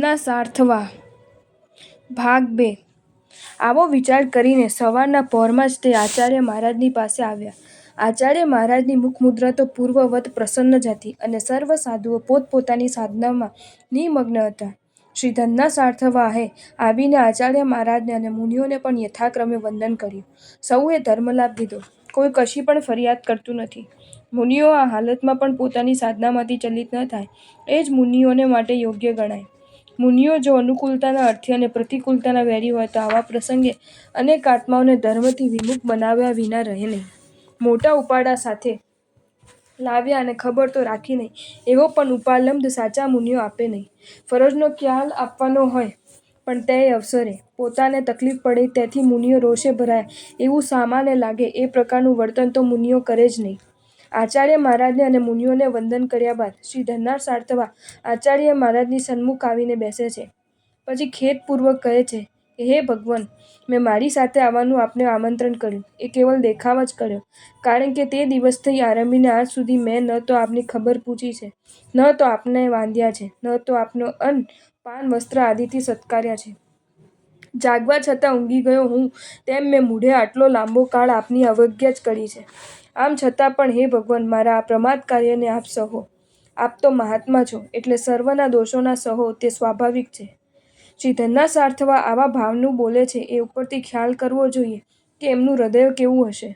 ધનના સાર્થવા ભાગ 2. આવો વિચાર કરીને સવારના પહોરમાં જ તે આચાર્ય મહારાજની પાસે આવ્યા. આચાર્ય મહારાજની મુખમુદ્રા તો પૂર્વવત પ્રસન્ન જ હતી અને સર્વ સાધુઓ પોતપોતાની સાધનામાં નિમગ્ન હતા. શ્રી ધનના સાર્થવાએ આવીને આચાર્ય મહારાજને અને મુનિઓને પણ યથાક્રમે વંદન કર્યું. સૌએ ધર્મલાભ લીધો. કોઈ કશી પણ ફરિયાદ કરતું નથી. મુનિઓ આ હાલતમાં પણ પોતાની સાધનામાંથી ચલિત ન થાય એ જ મુનિઓને માટે યોગ્ય ગણાય. મુનિઓ જો અનુકૂળતાના અર્થી અને પ્રતિકૂળતાના વેરી હોય તો આવા પ્રસંગે અનેક આત્માઓને ધર્મથી વિમુખ બનાવ્યા વિના રહે નહીં. મોટા ઉપાડા સાથે લાવ્યા અને ખબર તો રાખી નહીં એવો પણ ઉપાલબ્ધ સાચા મુનિઓ આપે નહીં. ફરજનો ખ્યાલ આપવાનો હોય પણ તે અવસરે પોતાને તકલીફ પડે તેથી મુનિઓ રોષે ભરાયા એવું સામાને લાગે એ પ્રકારનું વર્તન તો મુનિઓ કરે જ નહીં. આચાર્ય મહારાજને અને મુનિઓને વંદન કર્યા બાદ શ્રી ધનના સાર્થવા આચાર્ય મહારાજની સન્મુખ આવીને બેસે છે. પછી ખેદપૂર્વક કહે છે કે હે ભગવાન, મેં મારી સાથે આવવાનું આપને આમંત્રણ કર્યું એ કેવલ દેખાવ જ કર્યો, કારણ કે તે દિવસથી આરંભીને આજ સુધી મેં ન તો આપની ખબર પૂછી છે, ન તો આપને વાંધ્યા છે, ન તો આપનો અન્ન પાન વસ્ત્ર આદિથી સત્કાર્યા છે. જાગવા છતાં ઊંઘી ગયો હું તેમ મેં મૂઢે આટલો લાંબો કાળ આપની અવજ્ઞા જ કરી છે. આમ છતાં પણ હે ભગવાન, મારા આ પ્રમાદ કાર્યને આપ સહો. આપ તો મહાત્મા છો એટલે સર્વના દોષોના સહો તે સ્વાભાવિક છે. શ્રી ધનના સાર્થવા આવા ભાવનું બોલે છે એ ઉપરથી ખ્યાલ કરવો જોઈએ કે એમનું હૃદય કેવું હશે.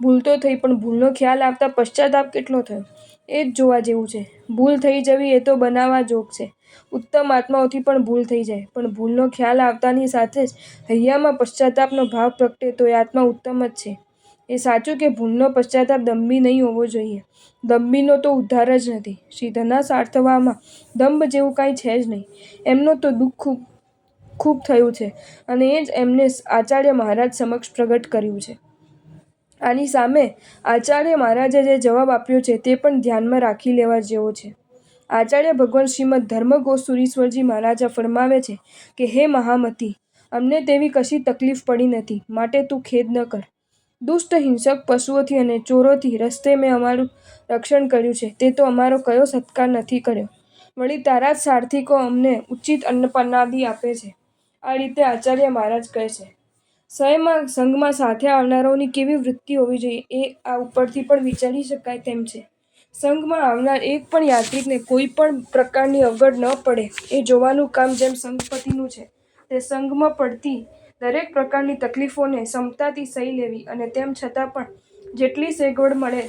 ભૂલ તો થઈ પણ ભૂલનો ખ્યાલ આવતા પશ્ચાતાપ કેટલો થયો એ જ જોવા જેવું છે. ભૂલ થઈ જવી એ તો બનાવવા જોગ છે. ઉત્તમ આત્માઓથી પણ ભૂલ થઈ જાય પણ ભૂલનો ખ્યાલ આવતાની સાથે જ હૈયામાં પશ્ચાતાપનો ભાવ પ્રગટે તો એ આત્મા ઉત્તમ જ છે. એ સાચું કે ભૂલનો પશ્ચાતાપ દંભી નહીં હોવો જોઈએ. દંભીનો તો ઉદ્ધાર જ નથી. શ્રી ધનના સાર્થવામાં દંભ જેવું કાંઈ છે જ નહીં. એમનો તો દુઃખ ખૂબ થયું છે અને એ જ એમને આચાર્ય મહારાજ સમક્ષ પ્રગટ કર્યું છે. આની સામે આચાર્ય મહારાજે જે જવાબ આપ્યો છે તે પણ ધ્યાનમાં રાખી લેવા જેવો છે. આચાર્ય ભગવાન શ્રીમદ ધર્મઘોષ સુરીશ્વરજી મહારાજા ફરમાવે છે કે હે મહામતી, અમને તેવી કશી તકલીફ પડી નથી, માટે તું ખેદ ન કર. દુષ્ટ હિંસક પશુઓથી અને ચોરોથી રસ્તે મેં અમારું રક્ષણ કર્યું છે તે તો અમારો કયો સત્કાર નથી કર્યો. વળી તારા જ સાર્થિકો અમને ઉચિત અન્નપાનાદિ આપે છે. આ રીતે આચાર્ય મહારાજ કહે છે. સંઘમાં સાથે આવનારાઓની કેવી વૃત્તિ હોવી જોઈએ એ આ ઉપરથી પણ વિચારી શકાય તેમ છે. સંઘમાં આવનાર એક પણ યાત્રિકને કોઈ પણ પ્રકારની અગવડ ન પડે એ જોવાનું કામ જેમ સંઘપતિનું છે તે સંઘમાં પડતી દરેક પ્રકારની તકલીફોને સમતાથી સહી લેવી અને તેમ છતાં પણ જેટલી સગવડ મળે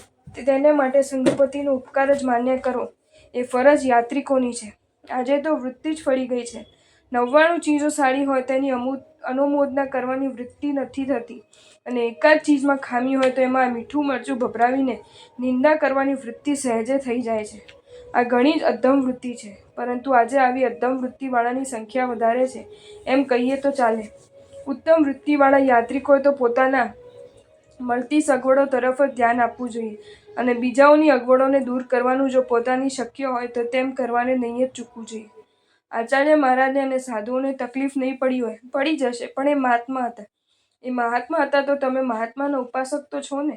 તેને માટે સંઘપતિનો ઉપકાર જ માન્ય કરવો એ ફરજ યાત્રિકોની છે. આજે તો વૃત્તિ જ ફળી ગઈ છે. 99 ચીજો સારી હોય તેની અનુમોદના કરવાની વૃત્તિ નથી થતી અને એકાદ ચીજમાં ખામી હોય તો એમાં મીઠું મરચું ભભરાવીને નિંદા કરવાની વૃત્તિ સહેજે થઈ જાય છે. આ ઘણી જ અધમ વૃત્તિ છે. પરંતુ આજે આવી અધમ વૃત્તિવાળાની સંખ્યા વધારે છે એમ કહીએ તો ચાલે. ઉત્તમ વૃત્તિવાળા યાત્રિકોએ તો પોતાના મળતી સગવડો તરફ જ ધ્યાન આપવું જોઈએ અને બીજાઓની અગવડોને દૂર કરવાનું જો પોતાની શક્ય હોય તો તેમ કરવાને નહીં જ ચૂકવું જોઈએ. આચાર્ય મહારાજને અને સાધુઓને તકલીફ નહીં પડી હોય, પડી જશે, પણ એ મહાત્મા હતા. એ મહાત્મા હતા તો તમે મહાત્માના ઉપાસક તો છો ને?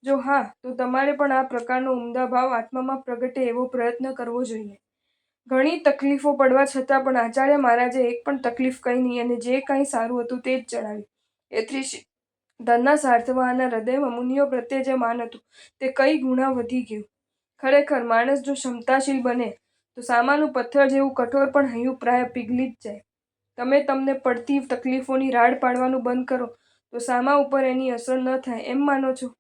જો હા, તો તમારે પણ આ પ્રકારનો ઉમદા ભાવ આત્મામાં પ્રગટે એવો પ્રયત્ન કરવો જોઈએ. ઘણી તકલીફો પડવા છતાં પણ આચાર્ય મહારાજે એક પણ તકલીફ કહી નહીં અને જે કાંઈ સારું હતું તે જ જણાવ્યું. એથી શ્રી ધનના સાર્થવાના હૃદયમાં મુનિઓ પ્રત્યે જે માન હતું તે કઈ ગુણા વધી ગયું. ખરેખર માણસ જો ક્ષમતાશીલ બને તો સામાનું પથ્થર જેવું કઠોર પણ હૈયું પ્રાય પીગળી જ જાય. તમે તમને પડતી તકલીફોની રાડ પાડવાનું બંધ કરો તો સામા ઉપર એની અસર ન થાય એમ માનો છો?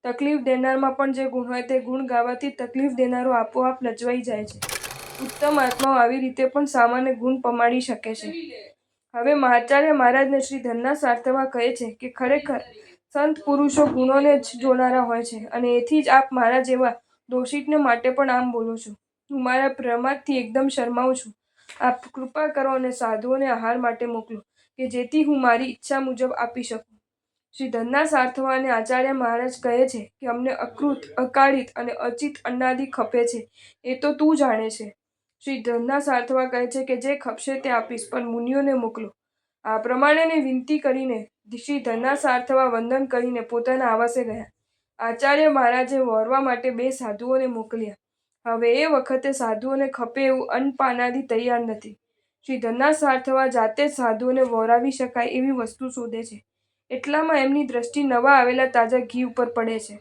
તકલીફ દેનારમાં પણ જે ગુણ હોય તે ગુણ ગાવાથી તકલીફ દેનારો આપોઆપ લજવાઈ જાય છે. ઉત્તમ આત્માઓ આવી રીતે પણ સામાને ગુણ પમાડી શકે છે. હવે આચાર્ય મહારાજને શ્રી ધનના સાર્થવા કહે છે કે ખરેખર સંત પુરુષો ગુણોને જ જોનારા હોય છે અને એથી જ આપ મારા જેવા દોષિતને માટે પણ આમ બોલો છો. હું મારા પ્રમાદથી એકદમ શરમાઉં છું. આપ કૃપા કરો અને સાધુઓને આહાર માટે મોકલો કે જેથી હું મારી ઈચ્છા મુજબ આપી શકું. શ્રી ધનના સાર્થવા અને આચાર્ય મહારાજ કહે છે કે અમને અકૃત, અકાળિત અને અચિત અન્નાદિ ખપે છે એ તો તું જાણે છે. શ્રી ધનના સાર્થવા કહે છે કે જે ખપશે તે આપીશ, પણ મુનિઓને મોકલો. આ પ્રમાણેની વિનંતી કરીને શ્રી ધનના સાર્થવા વંદન કરીને પોતાના આવાસે ગયા. આચાર્ય મહારાજે વહોરવા માટે 2 સાધુઓને મોકલ્યા. હવે એ વખતે સાધુઓને ખપે એવું અન્નપાનાદિ તૈયાર નથી. શ્રી ધનના સાર્થવા જાતે જ સાધુઓને વહોરાવી શકાય એવી વસ્તુ શોધે છે. એટલામાં એમની દ્રષ્ટિ નવા આવેલા તાજા ઘી ઉપર પડે છે.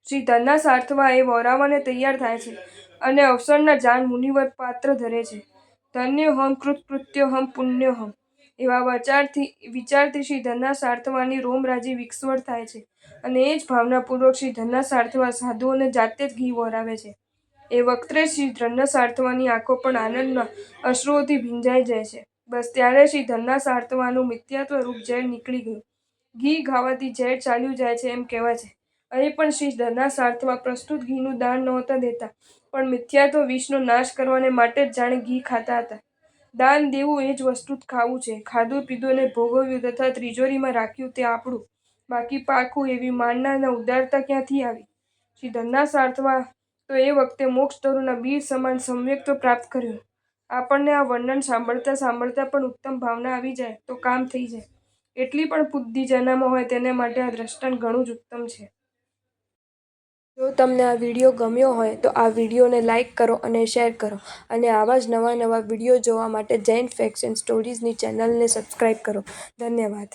શ્રી ધનના સાર્થવા એ વહોરાવાને તૈયાર થાય છે અને અવસરના જાન મુનિવર પાત્ર ધરે છે. ધન્યોહમ કૃતકૃત્યોહમ પુણ્યોહમ એવા વિચારથી શ્રી ધનના સાર્થવાની રોમરાજી વિકસવળ થાય છે અને એ જ ભાવનાપૂર્વક શ્રી ધનના સાર્થવા સાધુઓને જાતે જ ઘી વહોરાવે છે. એ વખતે શ્રી ધનના સાર્થવાની આંખો પણ આનંદના અશ્રુઓથી ભીંજાઈ જાય છે. બસ ત્યારે શ્રી ધનના સાર્થવાનું મિથ્યાત્વ રૂપ ઝેર નીકળી ગયું. ઘી ખાવાથી ઝેર ચાલ્યું જાય છે એમ કહેવાય છે. અહીં પણ શ્રી ધનના સાર્થવા પ્રસ્તુત ઘીનું દાન નહોતા દેતા, પણ મિથ્યાત્વ વિષનો નાશ કરવાને માટે જ જાણે ઘી ખાતા હતા. દાન દેવું એ જ વસ્તુ ખાવું છે. ખાધું પીધું અને ભોગવ્યું તથા તિજોરીમાં રાખ્યું તે આપણું, બાકી પારખું એવી માનના ઉદારતા ક્યાંથી આવી? શ્રી ધનના સાર્થવા તો એ વખતે મોક્ષ તરુના બીજ સમાન સમ્યક્ત્વ પ્રાપ્ત કર્યું. આપણને આ વર્ણન સાંભળતા સાંભળતા પણ ઉત્તમ ભાવના આવી જાય તો કામ થઈ જાય. એટલી પણ બુદ્ધિ જેનામાં હોય તેને માટે આ દ્રષ્ટાંત ઘણું જ ઉત્તમ છે. જો તમને આ વિડીયો ગમ્યો હોય તો આ વિડીયોને લાઇક કરો અને શેર કરો અને આવા જ નવા વિડીયો જોવા માટે જૈન ફેક્ટ્સ એન્ડ સ્ટોરીઝની ચેનલને સબસ્ક્રાઈબ કરો. ધન્યવાદ.